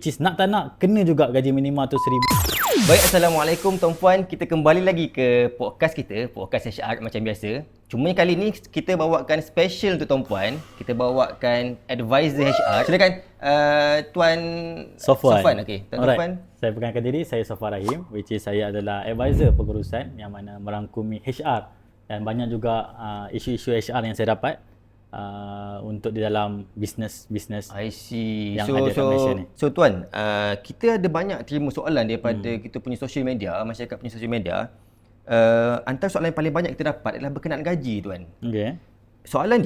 Which is nak tak nak, kena juga gaji minima tu 1,000. Baik, Assalamualaikum tuan-puan. Kita kembali lagi ke podcast kita, podcast HR macam biasa. Cuma kali ni kita bawakan special untuk tuan-puan. Kita bawakan advisor HR. Silakan Tuan Sofwan. Okey, tuan-puan. Saya perkenalkan diri, saya Sofwan Rahim, which is saya adalah advisor pengurusan yang mana merangkumi HR dan banyak juga isu-isu HR yang saya dapat untuk di dalam bisnes I see. yang ada kat Malaysia ni. So tuan, kita ada banyak terima soalan daripada kita punya social media, masyarakat punya social media. Antara soalan yang paling banyak kita dapat adalah berkenaan gaji tuan. Okey. Soalan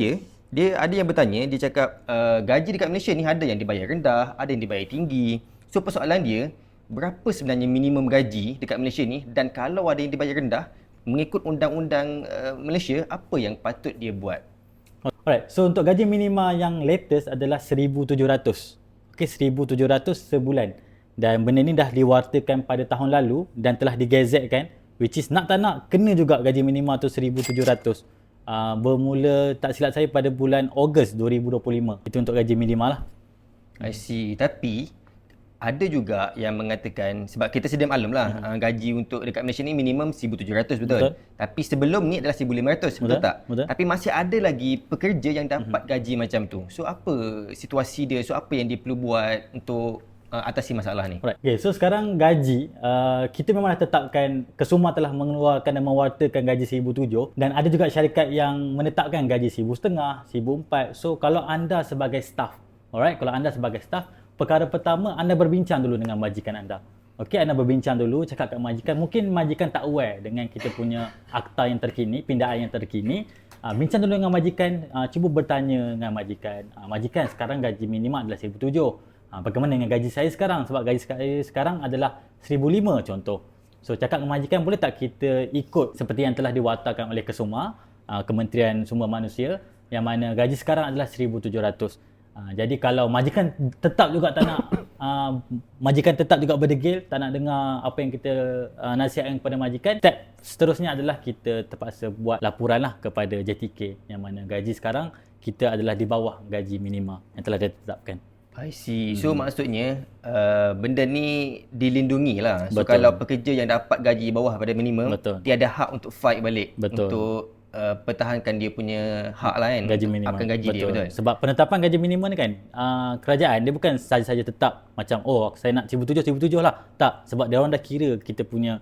dia ada yang bertanya, dia cakap gaji dekat Malaysia ni ada yang dibayar rendah, ada yang dibayar tinggi. So persoalan dia, berapa sebenarnya minimum gaji dekat Malaysia ni, dan kalau ada yang dibayar rendah, mengikut undang-undang Malaysia, apa yang patut dia buat? Alright, so untuk gaji minima yang latest adalah 1,700. Okey, 1,700 sebulan. Dan benda ni dah diwartakan pada tahun lalu dan telah digazetkan, which is nak tak nak kena juga gaji minima tu 1,700. Bermula tak silap saya pada bulan Ogos 2025. Itu untuk gaji minima lah. I see. Tapi ada juga yang mengatakan, sebab kita sedia maklum lah, gaji untuk dekat Malaysia ni minimum 1,700 betul? Tapi sebelum ni adalah 1,500 betul tak? Betul. Tapi masih ada lagi pekerja yang dapat gaji macam tu. So apa situasi dia? So apa yang dia perlu buat untuk atasi masalah ni? Alright. Okay, so sekarang gaji, kita memang dah tetapkan, Kesuma telah mengeluarkan dan mewartakan gaji 1,700 dan ada juga syarikat yang menetapkan gaji 1,500, 1,400. So kalau anda sebagai staff, alright, kalau anda sebagai staff, perkara pertama, anda berbincang dulu dengan majikan anda. Okey, anda berbincang dulu, cakap kat majikan. Mungkin majikan tak aware dengan kita punya akta yang terkini, pindaan yang terkini. Bincang dulu dengan majikan, cuba bertanya dengan majikan. Majikan, sekarang gaji minima adalah 1,700. Bagaimana dengan gaji saya sekarang? Sebab gaji saya sekarang adalah 1,500 contoh. So, cakap dengan majikan, boleh tak kita ikut seperti yang telah diwartakan oleh Kesuma, Kementerian Sumber Manusia, yang mana gaji sekarang adalah 1,700. Jadi kalau majikan tetap juga tak nak, majikan tetap juga berdegil, tak nak dengar apa yang kita nasihatkan kepada majikan, step seterusnya adalah kita terpaksa buat laporan lah kepada JTK, yang mana gaji sekarang kita adalah di bawah gaji minima yang telah ditetapkan. I see. So maksudnya benda ni dilindungi lah. So Betul. kalau pekerja yang dapat gaji bawah pada minimum, Betul. dia ada hak untuk fight balik. Betul. Untuk pertahankan dia punya hak lah kan, Gaji minima. akan gaji dia, betul? Sebab penetapan gaji minima ni kan, kerajaan dia bukan saja-saja tetap macam, oh saya nak 1,700 lah. Tak, sebab dia orang dah kira kita punya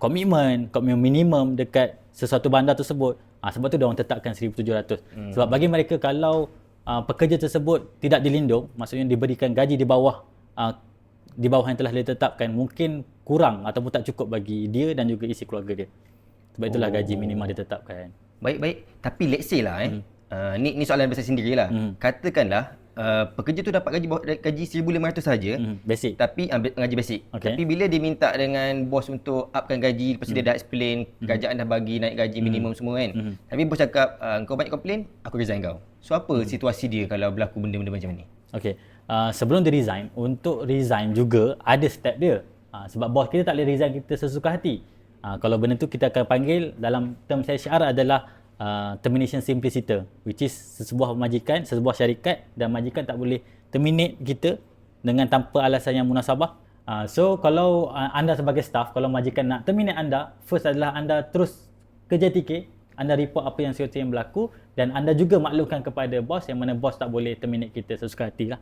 komitmen minimum dekat sesuatu bandar tersebut. Sebab tu dia orang tetapkan 1,700. Sebab bagi mereka, kalau pekerja tersebut tidak dilindung, maksudnya diberikan gaji di bawah yang telah ditetapkan, mungkin kurang ataupun tak cukup bagi dia dan juga isi keluarga dia. Sebab itulah gaji minima ditetapkan. Baik. Tapi let's say lah ni soalan besar sendirilah. Katakanlah pekerja tu dapat gaji 1,500 saja. Basic. Tapi gaji basic. Okay. Tapi bila dia minta dengan bos untuk upkan gaji, lepas tu dia dah explain kerajaan dah bagi naik gaji minimum semua kan. Tapi bos cakap kau banyak komplain, aku resign kau. So apa situasi dia kalau berlaku benda-benda macam ni? Okey. Sebelum dia resign, untuk resign juga ada step dia. Sebab bos kita tak boleh resign kita sesuka hati. Kalau benda tu kita akan panggil dalam term HR adalah termination simpliciter, which is sebuah majikan, sebuah syarikat dan majikan tak boleh terminate kita dengan tanpa alasan yang munasabah. So kalau anda sebagai staff, kalau majikan nak terminate anda, first adalah anda terus ke JTK, anda report apa yang berlaku dan anda juga maklumkan kepada bos, yang mana bos tak boleh terminate kita sesuka hati lah.